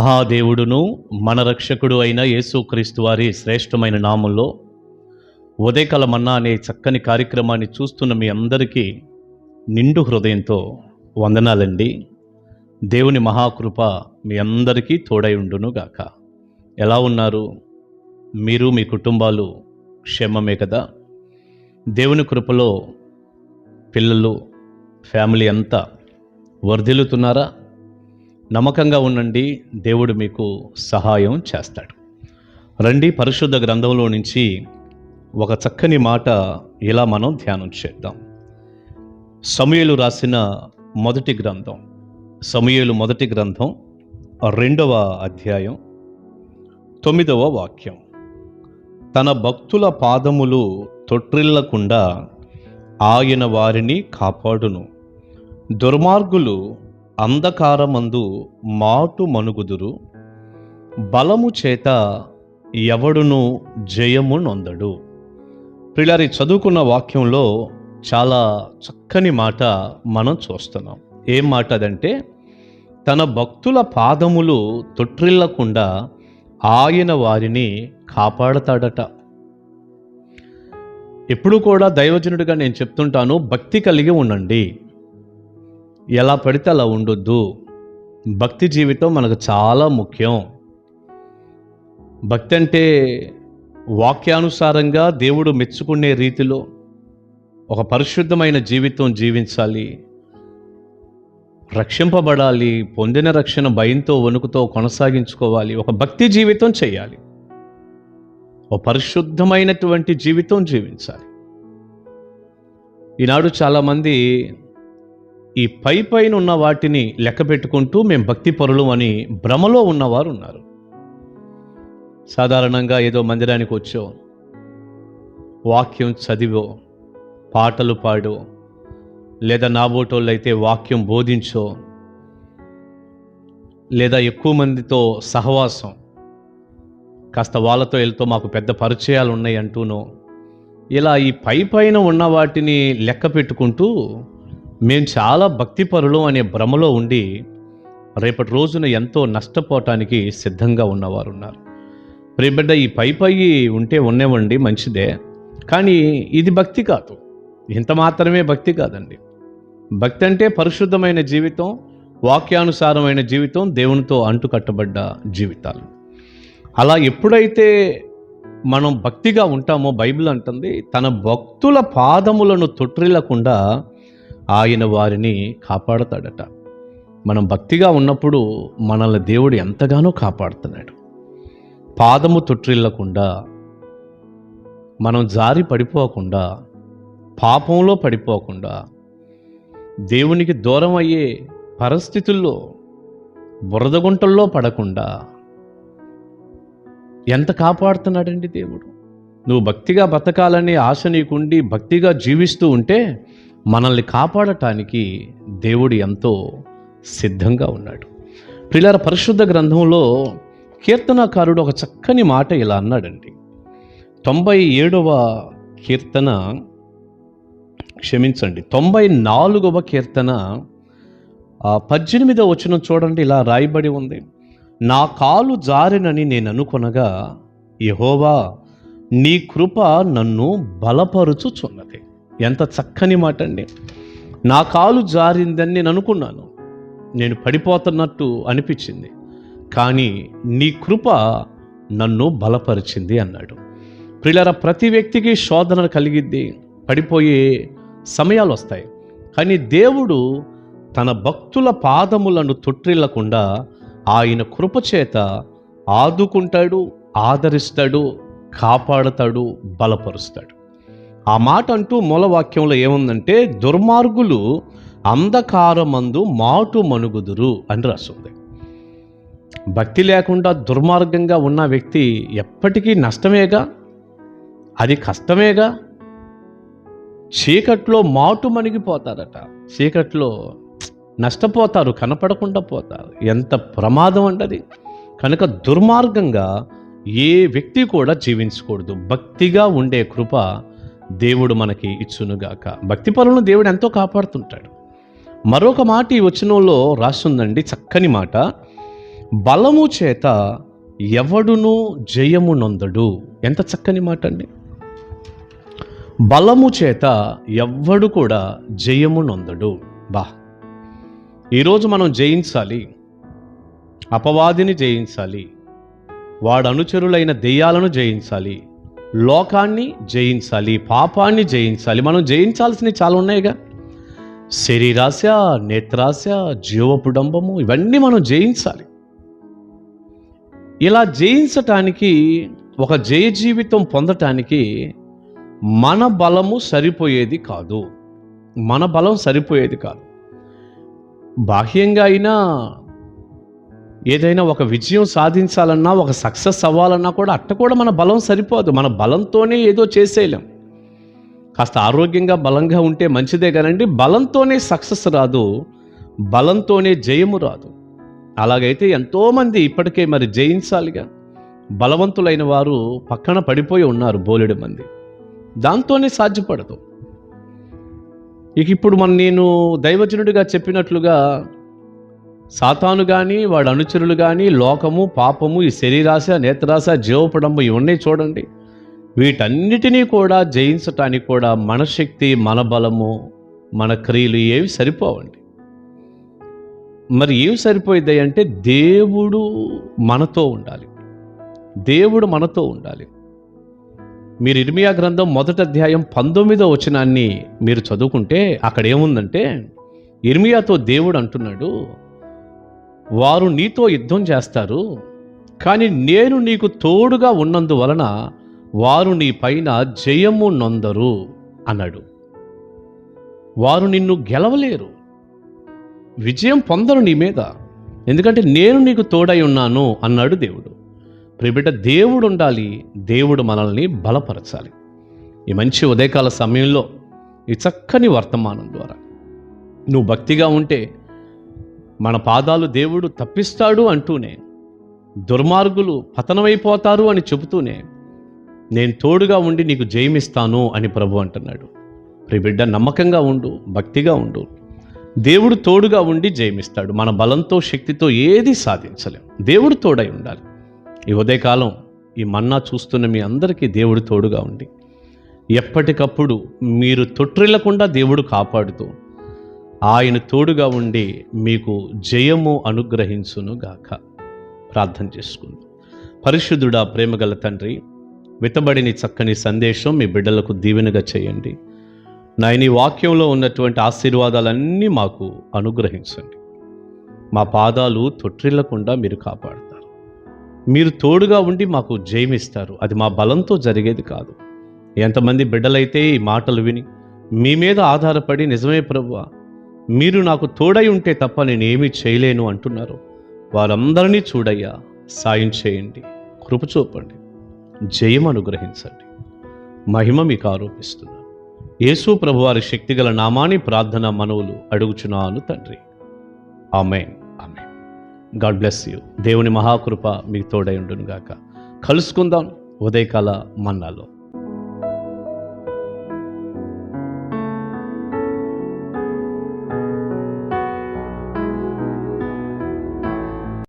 మహాదేవుడును మన రక్షకుడు అయిన యేసుక్రీస్తు వారి శ్రేష్టమైన నామంలో ఉదయకాల మన్నా అనే చక్కని కార్యక్రమాన్ని చూస్తున్న మీ అందరికీ నిండు హృదయంతో వందనాలండి. దేవుని మహాకృప మీ అందరికీ తోడై ఉండును గాక. ఎలా ఉన్నారు? మీరు మీ కుటుంబాలు క్షేమమే కదా? దేవుని కృపలో పిల్లలు ఫ్యామిలీ అంతా వర్ధిల్లుతున్నారా? నమ్మకంగా ఉండండి, దేవుడు మీకు సహాయం చేస్తాడు. రండి, పరిశుద్ధ గ్రంథంలో నుంచి ఒక చక్కని మాట ఇలా మనం ధ్యానం చేద్దాం. సమూయేలు రాసిన మొదటి గ్రంథం, సమూయేలు మొదటి గ్రంథం 2వ అధ్యాయం 9వ వాక్యం. తన భక్తుల పాదములు తొట్రిల్లకుండా ఆయన వారిని కాపాడును. దుర్మార్గులు అంధకారమందు మాటు మనుగుదురు. బలము చేత ఎవడును జయము నొందడు. ప్రియులారి, చదువుకున్న వాక్యంలో చాలా చక్కని మాట మనం చూస్తున్నాం. ఏం మాట అదంటే, తన భక్తుల పాదములు తొట్రిల్లకుండా ఆయన వారిని కాపాడతాడట. ఎప్పుడు కూడా దైవజనుడిగా నేను చెప్తుంటాను, భక్తి కలిగి ఉండండి. ఎలా పడితే అలా ఉండొద్దు. భక్తి జీవితం మనకు చాలా ముఖ్యం. భక్తి అంటే వాక్యానుసారంగా దేవుడు మెచ్చుకునే రీతిలో ఒక పరిశుద్ధమైన జీవితం జీవించాలి, రక్షింపబడాలి, పొందిన రక్షణ భయంతో వణుకుతో కొనసాగించుకోవాలి, ఒక భక్తి జీవితం చేయాలి, ఒక పరిశుద్ధమైనటువంటి జీవితం జీవించాలి. ఈనాడు చాలామంది ఈ పైన ఉన్న వాటిని లెక్క పెట్టుకుంటూ మేము భక్తి పరులు అని భ్రమలో ఉన్నవారు ఉన్నారు. సాధారణంగా ఏదో మందిరానికి వచ్చో, వాక్యం చదివో, పాటలు పాడో, లేదా నాబోటోళ్ళు అయితే వాక్యం బోధించో, లేదా ఎక్కువ మందితో సహవాసం, కాస్త వాళ్ళతో వెళ్తూ మాకు పెద్ద పరిచయాలు ఉన్నాయి అంటూనో, ఇలా ఈ పైన ఉన్న వాటిని లెక్క పెట్టుకుంటూ మేము చాలా భక్తిపరులు అనే భ్రమలో ఉండి రేపటి రోజున ఎంతో నష్టపోవటానికి సిద్ధంగా ఉన్నవారు ఉన్నారు. ప్రియబిడ్డ, ఈ పై ఉంటే ఉన్నవండి, మంచిదే, కానీ ఇది భక్తి కాదు. ఇంత మాత్రమే భక్తి కాదండి. భక్తి అంటే పరిశుద్ధమైన జీవితం, వాక్యానుసారమైన జీవితం, దేవునితో అంటుకట్టబడ్డ జీవితాలు. అలా ఎప్పుడైతే మనం భక్తిగా ఉంటామో, బైబిల్ అంటుంది, తన భక్తుల పాదములను తొట్రిల్లకుండా ఆయన వారిని కాపాడుతాడట. మనం భక్తిగా ఉన్నప్పుడు మనల్ని దేవుడు ఎంతగానో కాపాడుతున్నాడు. పాదము తొట్రిల్లకుండా, మనం జారి పడిపోకుండా, పాపంలో పడిపోకుండా, దేవునికి దూరం అయ్యే పరిస్థితుల్లో బురదగుంటల్లో పడకుండా ఎంత కాపాడుతున్నాడండి దేవుడు. నువ్వు భక్తిగా బతకాలనే ఆశ నీకుండి భక్తిగా జీవిస్తూ ఉంటే మనల్ని కాపాడటానికి దేవుడు ఎంతో సిద్ధంగా ఉన్నాడు. ప్రియులారా, పరిశుద్ధ గ్రంథంలో కీర్తనాకారుడు ఒక చక్కని మాట ఇలా అన్నాడండి. 97వ కీర్తన, 94వ కీర్తన 18వ వచనం చూడండి, ఇలా రాయబడి ఉంది. నా కాలు జారినని నేను అనుకొనగా, యెహోవా నీ కృప నన్ను బలపరుచుచున్నది. ఎంత చక్కని మాట అండి. నా కాలు జారిందని నేను అనుకున్నాను, నేను పడిపోతున్నట్టు అనిపించింది, కానీ నీ కృప నన్ను బలపరిచింది అన్నాడు. ప్రియులారా, ప్రతి వ్యక్తికి శోధన కలిగిద్ది, పడిపోయే సమయాలు వస్తాయి, కానీ దేవుడు తన భక్తుల పాదములను తొట్రిల్లకుండా ఆయన కృపచేత ఆదుకుంటాడు, ఆదరిస్తాడు, కాపాడుతాడు, బలపరుస్తాడు. ఆ మాట అంటూ మూలవాక్యంలో ఏముందంటే, దుర్మార్గులు అంధకారమందు మాటు మనుగుదురు అని రాస్తుంది. భక్తి లేకుండా దుర్మార్గంగా ఉన్న వ్యక్తి ఎప్పటికీ నష్టమేగా, అది కష్టమేగా. చీకట్లో మాటు మణిగిపోతారట, చీకట్లో నష్టపోతారు, కనపడకుండా పోతారు. ఎంత ప్రమాదం అంటది. కనుక దుర్మార్గంగా ఏ వ్యక్తి కూడా జీవించకూడదు. భక్తిగా ఉండే కృప దేవుడు మనకి ఇచ్చునుగాక. భక్తి పరులను దేవుడు ఎంతో కాపాడుతుంటాడు. మరొక మాట ఈ వచనంలో రాస్తుందండి, చక్కని మాట. బలము చేత ఎవడును జయము నొందడు. ఎంత చక్కని మాట అండి. బలము చేత ఎవ్వడు కూడా జయము నొందడు. ఈరోజు మనం జయించాలి, అపవాదిని జయించాలి, వాడు అనుచరులైన దెయ్యాలను జయించాలి, లోకాన్ని జయించాలి, పాపాన్ని జయించాలి. మనం జయించాల్సినవి చాలా ఉన్నాయిగా. శరీరాశ, నేత్రాశ, జీవపుడంబము, ఇవన్నీ మనం జయించాలి. ఇలా జయించటానికి, ఒక జయ జీవితం పొందటానికి మన బలము సరిపోయేది కాదు. మన బలం సరిపోయేది కాదు. బాహ్యంగా అయినా ఏదైనా ఒక విజయం సాధించాలన్నా, ఒక సక్సెస్ అవ్వాలన్నా కూడా కూడా మన బలం సరిపోదు. మన బలంతోనే ఏదో చేసేయలేం. కాస్త ఆరోగ్యంగా బలంగా ఉంటే మంచిదే కానండి, బలంతోనే సక్సెస్ రాదు, బలంతోనే జయము రాదు. అలాగైతే ఎంతోమంది ఇప్పటికే మరి జయించాలిగా, బలవంతులైన వారు పక్కన పడిపోయి ఉన్నారు బోలెడు మంది. దాంతోనే సాధ్యపడదు. ఇప్పుడు నేను దైవజనుడిగా చెప్పినట్లుగా సాతాను కానీ, వాడి అనుచరులు కానీ, లోకము, పాపము, ఈ శరీరాశ, నేత్రాశ, జీవపడంబు ఇవి ఉన్నాయి చూడండి. వీటన్నిటినీ కూడా జయించటానికి కూడా మన శక్తి, మన బలము, మన క్రియలు ఏవి సరిపోవండి. మరి ఏవి సరిపోయిద్దాయి అంటే దేవుడు మనతో ఉండాలి. దేవుడు మనతో ఉండాలి. మీరు ఇర్మియా గ్రంథం 1వ అధ్యాయం 19వ వచనాన్ని మీరు చదువుకుంటే అక్కడ ఏముందంటే, ఇర్మియాతో దేవుడు అంటున్నాడు, వారు నీతో యుద్ధం చేస్తారు, కానీ నేను నీకు తోడుగా ఉన్నందువలన వారు నీ పైన జయము నొందరు అన్నాడు. వారు నిన్ను గెలవలేరు, విజయం పొందరు నీ మీద, ఎందుకంటే నేను నీకు తోడై ఉన్నాను అన్నాడు దేవుడు. ప్రియబిడ్డ, దేవుడు ఉండాలి, దేవుడు మనల్ని బలపరచాలి. ఈ మంచి ఉదయకాల సమయంలో ఈ చక్కని వర్తమానం ద్వారా నువ్వు భక్తిగా ఉంటే మన పాదాలు దేవుడు తప్పిస్తాడు అంటూనే, దుర్మార్గులు పతనమైపోతారు అని చెబుతూనే, నేను తోడుగా ఉండి నీకు జయమిస్తాను అని ప్రభు అంటున్నాడు. ప్రియబిడ్డ, నమ్మకంగా ఉండు, భక్తిగా ఉండు, దేవుడు తోడుగా ఉండి జయమిస్తాడు. మన బలంతో, శక్తితో ఏది సాధించలేం. దేవుడు తోడై ఉండాలి. ఈ ఉదయకాలం ఈ మన్నా చూస్తున్న మీ అందరికీ దేవుడు తోడుగా ఉండి ఎప్పటికప్పుడు మీరు తొట్టిల్లకుండా దేవుడు కాపాడుతూ ఆయన తోడుగా ఉండి మీకు జయము అనుగ్రహించును గాక. ప్రార్థన చేసుకుందాం. పరిశుద్ధుడా, ప్రేమగల తండ్రి, విత్తబడిన చక్కని సందేశం మీ బిడ్డలకు దీవెనగా చేయండి. నాయన, ఈ వాక్యంలో ఉన్నటువంటి ఆశీర్వాదాలన్నీ మాకు అనుగ్రహించండి. మా పాదాలు తొట్టిల్లకుండా మీరు కాపాడుతారు. మీరు తోడుగా ఉండి మాకు జయమిస్తారు. అది మా బలంతో జరిగేది కాదు. ఎంతమంది బిడ్డలైతే ఈ మాటలు విని మీ మీద ఆధారపడి, నిజమే ప్రభువా, మీరు నాకు తోడై ఉంటే తప్ప నేనేమీ చేయలేను అంటున్నారు, వారందరినీ చూడయ్యా, సాయం చేయండి, కృప చూపండి, జయం అనుగ్రహించండి. మహిమ మీకు ఆరోపిస్తున్నాను. యేసు ప్రభువారి శక్తిగల నామాని ప్రార్థన మనవులు అడుగుచున్నాను తండ్రి. ఆమేన్. ఆమేన్. God bless you. దేవుని మహాకృప మీకు తోడై ఉండును గాక. కలుసుకుందాం ఉదయకాల మన్నాలో.